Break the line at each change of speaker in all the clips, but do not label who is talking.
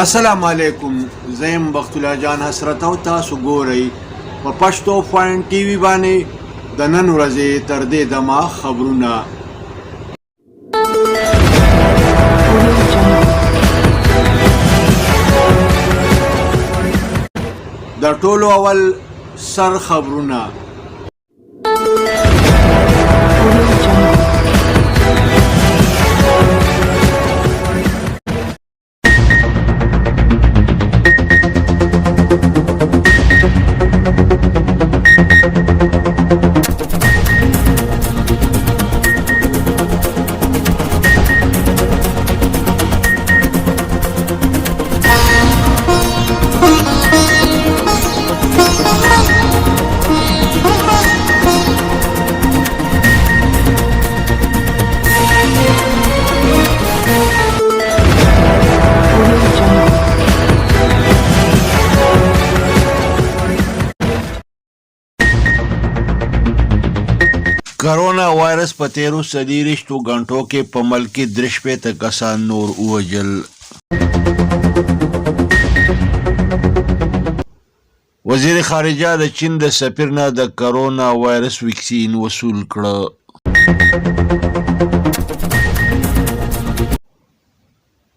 السلام علیکم. زیم بخت الله جان حسرت او تاسو ګورئ په پښتو پوینټ ټي وي باندې د نن ورځې تر دې دمه خبرونه. د ټولو اول سر خبرونه. کرونا وایرس په 13 غنټو کې په ملک کې 63 کسان نور ووژل. وزیر خارجه د چین د سفیر نه د کرونا وایرس ویکسین وصول کړ.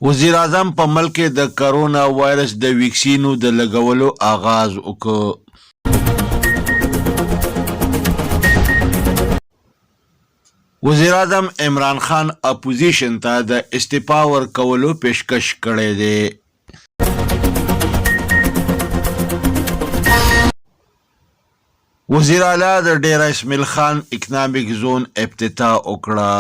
وزیر اعظم په ملک کې د کرونا وایرس د ویکسینو د لګولو آغاز وکړ. وزیر اعظم عمران خان اپوزیشن ته د استعفا ورکولو پیشکش کړی دی. وزیر اعلی د ډیر اسماعیل خان اکنامک زون افتتاح وکړه.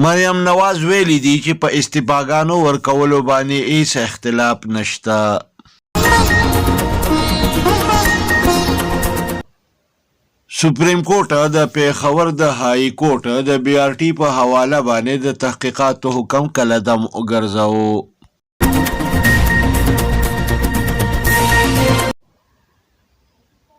مریم نواز ویلي دي چې په استعفاګانو ورکولو باندې هیڅ اختلاف نشته. سپریم کورټ د پیښور د هائی کورټ د بی آر ټي په حواله باندې د تحقیقاتو حکم قلمدم وګرځاوه.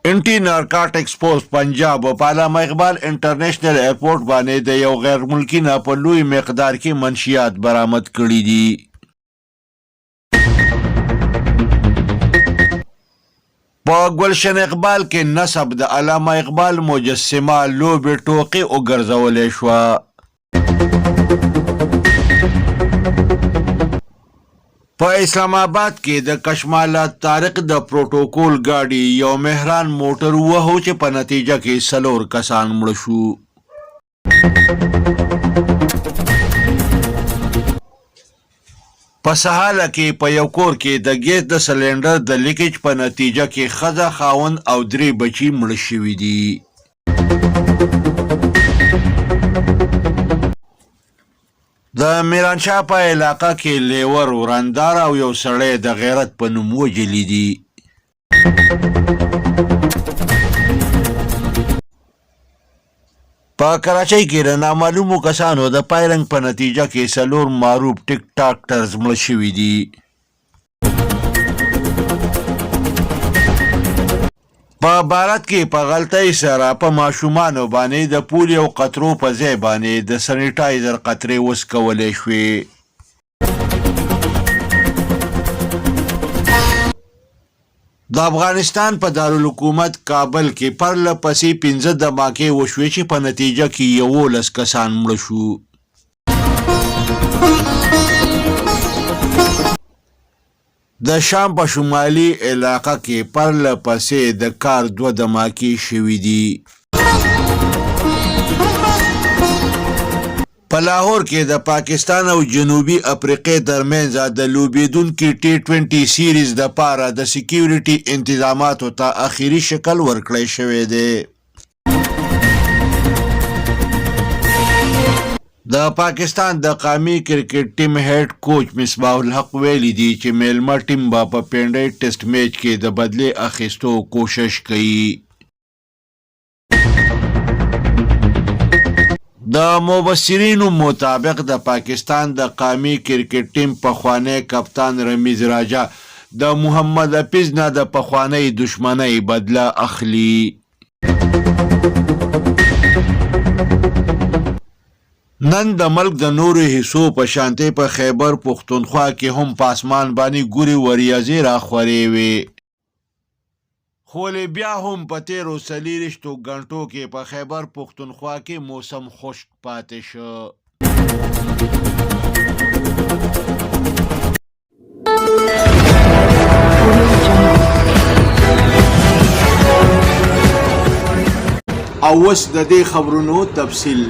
انټي نارکاټکس پوسټ پنجاب په علامه اقبال انټرنیشنل ایرپورټ باندې د یو غیر ملکی نه په لوی مقدار کې منشیات برآمد کړي دي. په ګلشن اقبال کې نسب د علامه اقبال مجسمه لوبې ټوقې وګرځولې شوه. په اسلام آباد کې د کشماله طارق د پروتوکول ګاډي یو مهران موټر وهو چې په نتیجه کې 4 کسان مړه شو. په سهاله کې په یو کور کې د ګیس د سلنډر د لیکیج په نتیجه کې ښځه، خاوند او 3 بچي مړه شوي دي. د میرانشاه په علاقه کې لیور، ورندار او یو سړی د غیرت په نوم وژلي دي. په کراچۍ کې د نامعلومو کسانو د پایرنګ په نتیجه کې 4 معروف ټیک ټاکټرز مړه شوي دي. په بھارت کې په غلطۍ سره په ماشومانو باندې د پولیو قطرو په ځای باندې د سینیټایزر قطرې وڅکولې شوې. د افغانستان په دارالحکومت کابل کې پرله پسې 15 دماکې وشوې چې په نتیجه کې 11 کسان مړه شو. د شام په شمالي علاقه کې پرله پسې د کار 2 دماکې شوي دي. په لاهور کې د پاکستان او جنوبي افریقې ترمنځ د لوبېدونکي T20 سیریز د پاره د سکیورټي انتظاماتو ته اخیری شکل ورکړی شوی دی. د پاکستان د قومي کرکټ ټیم هیډ کوچ مصباح الحق ویلي دي چې میلمه ټیم به په پینډۍ ټیسټ میچ کې د بدلې اخیستو کوشش کوي. د مبصرینو مطابق د پاکستان د قومي کرکټ ټیم پخوانی کپتان رمیز راجا د محمد حفیظ نه د پخوانی دشمنۍ بدله اخلي. نن د ملک د نورو حصو په شانتې په خیبر پښتونخوا کې هم په اسمان باندې ګوري وریځې راخورې وې، خو بیا هم په تېرو 40 غنټو کې په خیبر پښتونخوا کې موسم خشک پاتې شو. او اوس د دې خبرونو تفصیل.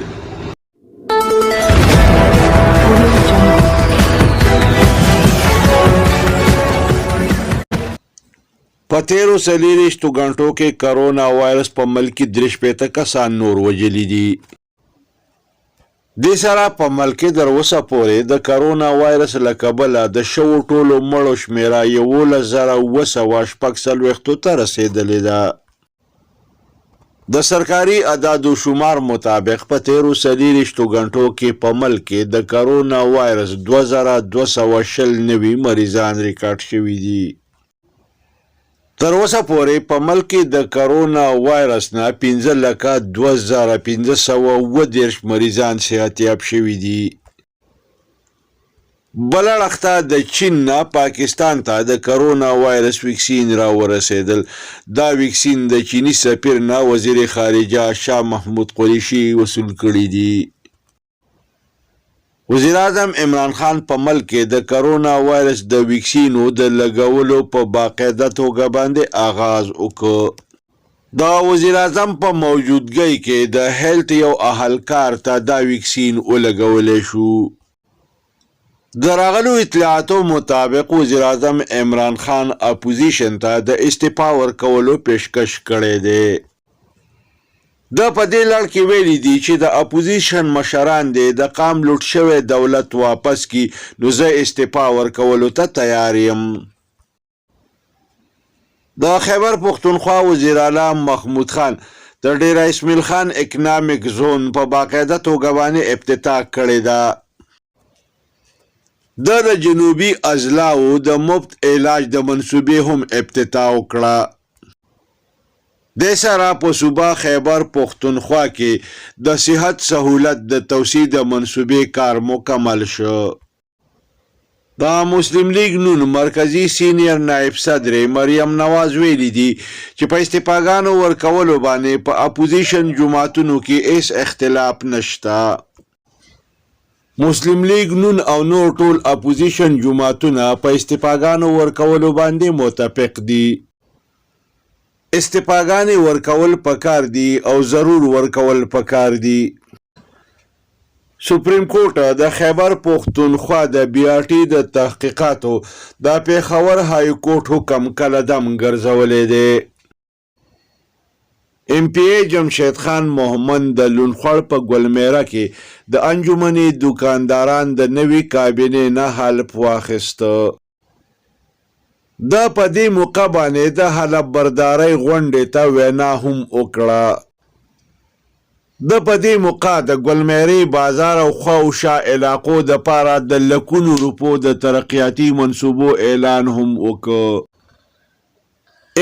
په تېرو 40 غنټو کې کرونا وایرس په ملک کې 63 کسان نور وژلي دي. دې سره په ملک کې تر اوسه پورې د کرونا وایرس له کبله د شوو ټولو مړو شمېره 11,946 ته رسېدلې ده. د سرکاري اعدادو شمار مطابق په تېرو 40 غنټو کې په ملک کې د کرونا وایرس 2220 نوي مریضان ریکارډ شوي دي. تر اوسه پورې په ملک کې د کرونا وایرس نه 15,2530 مریضان صحتیاب شوي دي. بل اړخته د چین نه پاکستان ته د کرونا وایرس ویکسین را ورسېدل. دا ویکسین د چینی سفیر نه وزیر خارجه شاه محمود قریشي وصول کړي دي. وزیر اعظم عمران خان په ملک کې د کرونا وایرس د ویکسینو د لګولو په باقاعده توګه باندې آغاز وکړ. دا وزیر اعظم په موجودګۍ کې د هیلت یو اهلکار ته دا ویکسین ولګولی شو. د راغلو اطلاعاتو مطابق وزیر اعظم عمران خان اپوزیشن ته د استعفا ورکولو پیشکش کړی دی. دا په دې لړ کې ویلي دي چې د اپوزیشن مشران دې د قام لوټ شوی دولت واپس کی، نو زه استعفا ورکولو ته تیار یم. د خیبر پښتونخوا وزیر اعلی محمود خان د ډېر اسماعیل خان اکنامک زون په باقاعده توګه باندې افتتاح کړې ده. د جنوبي اضلاعو د مفت علاج د منصوبې هم افتتاح وکړه. د سره په صوبه خیبر پښتونخوا کې د صحت سهولت د توسعې د منصوبې کار مکمل شو. دا مسلم لیگ نون مرکزی سینیر نائب صدر مریم نواز ویلی دي چې په استعفاګانو ورکولو باندې په اپوزیشن جماعتونو کې هیڅ اختلاف نشته. مسلم لیگ نون او نور ټول اپوزیشن جماعتونه په استعفاګانو ورکولو باندې متفق دي. استعفاګانې ورکول پکار دي او ضرور ورکول پکار دي. سپریم کورټ د خیبر پښتونخوا د بیاټي د تحقیقاتو د پیښور های کورټ حکم کله دم ګرځولې دی. ام پی ای جمشید خان محمد د لونخوړ په ګلمیره کې د انجمنې دکانداران د نوي کابینې نه حلف واخیسته. دا په دې موقع باندې د حلف بردارۍ غونډې ته وینا هم وکړه. د په دې موقع د ګلمیرې بازار او خواوشا علاقو د پاره د لکونو روپو د ترقیاتي منصوبو اعلان هم وکړ.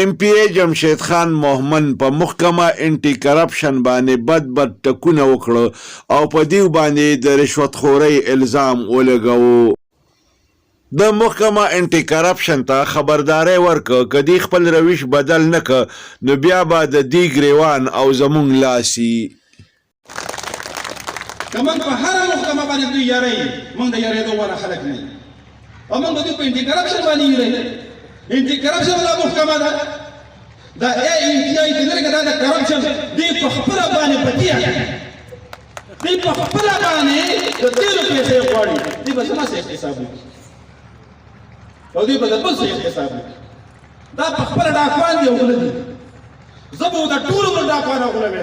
ام پی ای جمشید خان محمد په محکمه انټي کرپشن باندې بد ټکونه وکړه او په دې باندې د رشوت خورۍ الزام ولګاوه. د محکمه انټي کرپشن ته خبرداري ورکړه کدی خپل روش بدل نکړه نو بیا به د دې ګریوان او زمونږ لاسي.
کمن په هر محکمه باندې دوی یاري موږ د یاري دوه ولا خلک نه او موږ دوی په انټي کرپشن باندې یاري. انټي کرپشن ولا محکمه ده دا ای ان ټي آی دغه دا کرپشن دی په خپل باندې پټیا دی په خپل باندې د تیرو پیسې غواړي دی به څه نه حساب او دی په بل څه حساب دا په خپل ډاکوان دی وګړي زبو دا ټول مر ډاکوان وګړي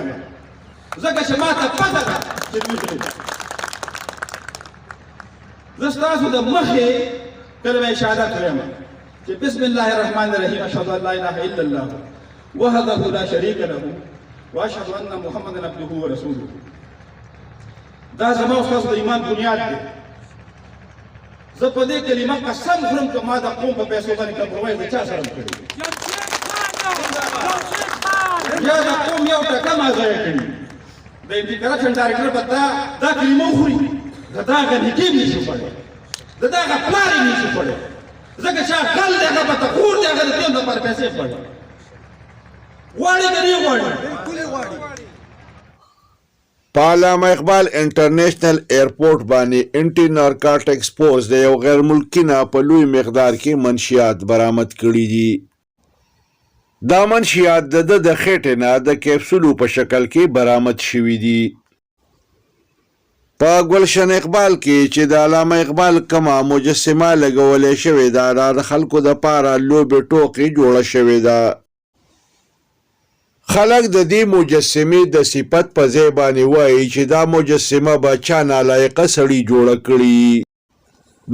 زکه چې ما ته پته ده چې دوی زه ستاسو د مخې کلمه شهادت وایم چې بسم الله الرحمن الرحیم اشهد ان لا اله الا الله وحده لا شريك له واشهد ان محمدا عبده ورسوله. دا زما او تاسو د ایمان بنیاد دی. زه په دې کلمه قسم خورم چې ما د قوم په پیسو باندې کمپرومایز نه چا سره کړی یا د قوم یو ټکه ما ضایع کړي. د انټي کرپشن ډایرکټر په دا کلمه وخوري د دغه نکیم نشي خوړی د دغه پلار یې نشي خوړی ځکه چې عقل دی هغه پته خور دی هغه د تیم دپاره پیسې خوړي غواړي که نه غواړي
په علامه اقبال انټرنیشنل ایرپورټ باندې انټي نارکاټکس پوز د یو غیر ملکي نه په لوی مقدار کې منشیات برآمد کړي دي. دا منشیات د خېټې نه د کیپسولو په شکل کې برآمد شوي دي. په ګلشن اقبال کې چې د علامه اقبال کومه مجسمه لګولې شوې ده د خلکو دپاره لوبې ټوکې جوړه شوې ده. خلک د دې مجسمې د صفت په ځای باندې وایي چې دا مجسمه به چا نالایقه سړي جوړه کړي.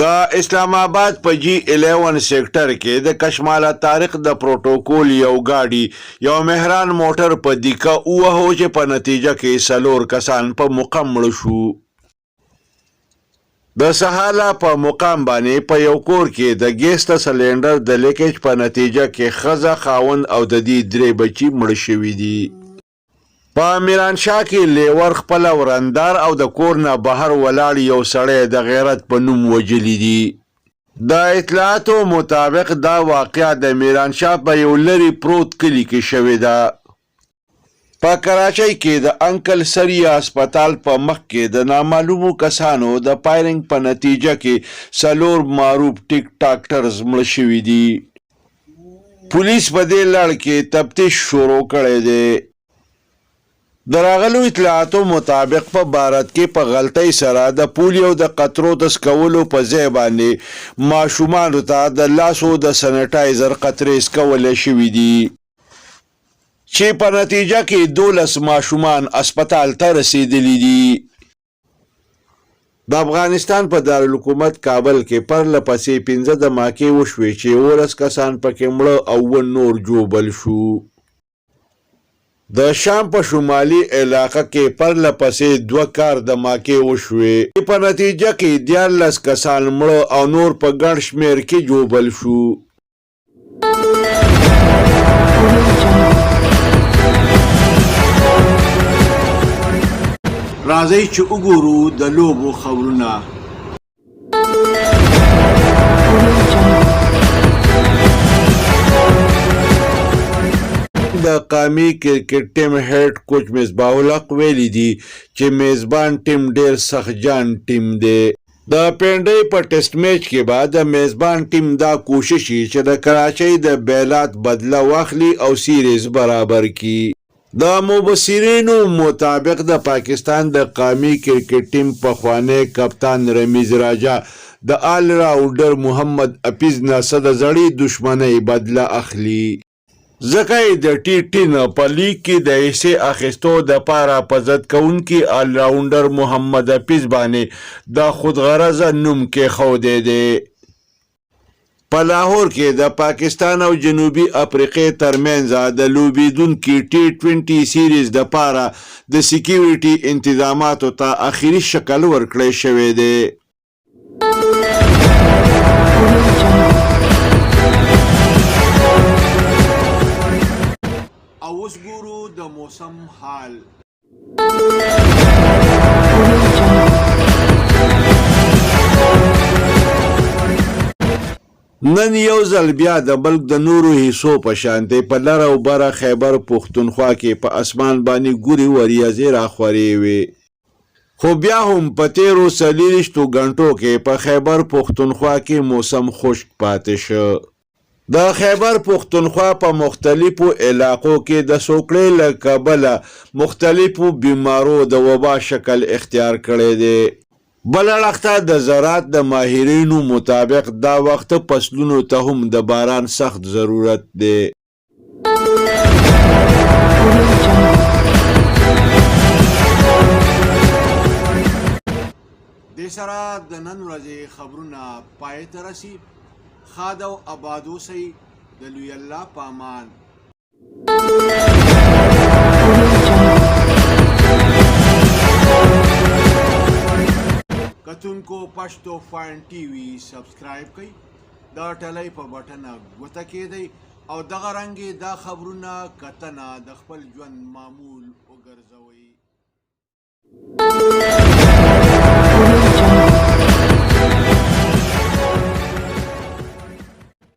د اسلام آباد په G11 سیکټر کې د کشماله طارق د پروتوکول یو گاډي یو مهران موټر په دیکه ووهو چې په نتیجه کې 4 کسان په مقام مړه شو. د سهاله په مقام باندې په یو کور کې د ګیس د سلنډر د لیکیج په نتیجه کې ښځه خاوند او د دې 3 بچي مړه شوي دي. په میرانشاه کې لیور خپل ورندار او د کور نه بهر ولاړ یو سړی د غیرت په نوم وجلی دي. د اطلاعاتو مطابق دا واقعه د میرانشاه په یو لرې پروت کلي کې شوې ده. په کراچۍ کې د انکل سریا هسپتال په مخ کې د نامعلومو کسانو د فایرنګ په نتیجه کې 4 معروف ټیک ټاکټرز مړه شوي دي. پولیس په دې لړ کې تفتیش شروع کړی دی. د راغلو اطلاعاتو مطابق په بھارت کې په غلطۍ سره د پولیو د قطرو د سکولو په ځای باندې ماشومانو ته د لاسو د سینیټایزر قطرې سکولې شوي دي چې په نتیجه کې 12 ماشومان اسپتال ته رسیدلی دي. د افغانستان په دارالحکومت کابل کې پرله پسې 15 دماکې وشوې چې 19 کسان پکې مړه او 9 نور ژوبل شو. د شام په شمالي علاقه کې پرله پسې 2 کار دماکې وشوې په نتیجه کې 14 کسان مړه او نور په ګڼ شمېر کې ژوبل شو. راځئ چې وګورو د لوبو خبرونه. د قومي کرکټ ټیم هیډ کوچ مصباح الحق ویلي دي چې میزبان ټیم ډیر سختجان ټیم دی. د پینډۍ په ټیسټ میچ کې بعد د میزبان ټیم دا کوشش چې د کراچۍ د بیلات بدله واخلي او سیریز برابر کړي. د مبصرینو مطابق د پاکستان د قومي کرکټ ټیم پخوانی کپتان رمیز راجا د آل راونډر محمد حفیظ نه د زړې دشمنۍ بدله اخلي. ځکه یې د ټي نه په لیګ کې د حصې اخیستو دپاره په ضد کوونکي آل راونډر محمد حفیظ باندې د خودغرضه نوم کېښودی دی. په لاهور کې د پاکستان او جنوبي افریقې ترمنځ د لوبېدونکي T20 سیریز دپاره د سکیورټي انتظاماتو ته آخري شکل ورکړی شوی دی. او اوس ګورو د موسم حال. نن یو ځل بیا د بلک د نورو حصو په شانتې په لر او بره خیبر پښتونخوا کې په اسمان باندې ګوري وریځې راخورې وې. خو بیا هم په تیرو 24 غنټو کې په خیبر پښتونخوا کې موسم خشک پاتې شو. د خیبر پښتونخوا په مختلفو علاقو کې د سوکړې له کبله مختلفو بیمارو د وبا شکل اختیار کړی دی. بل اړخته د زراعت د ماهرینو مطابق دا وخت فصلونو ته هم د باران سخت ضرورت دی. دې سره د نن ورځې خبرونه پای ته رسي. ښاد او اباد اوسئ. د لوی الله په امان. کتونکو پښتو فاین ټي وي سبسکرایب کړئ. د ټلۍ په بټن ګوته کېدئ او دغه رنګې دا خبرونه کتنه د خپل ژوند معمول وګرځوئ.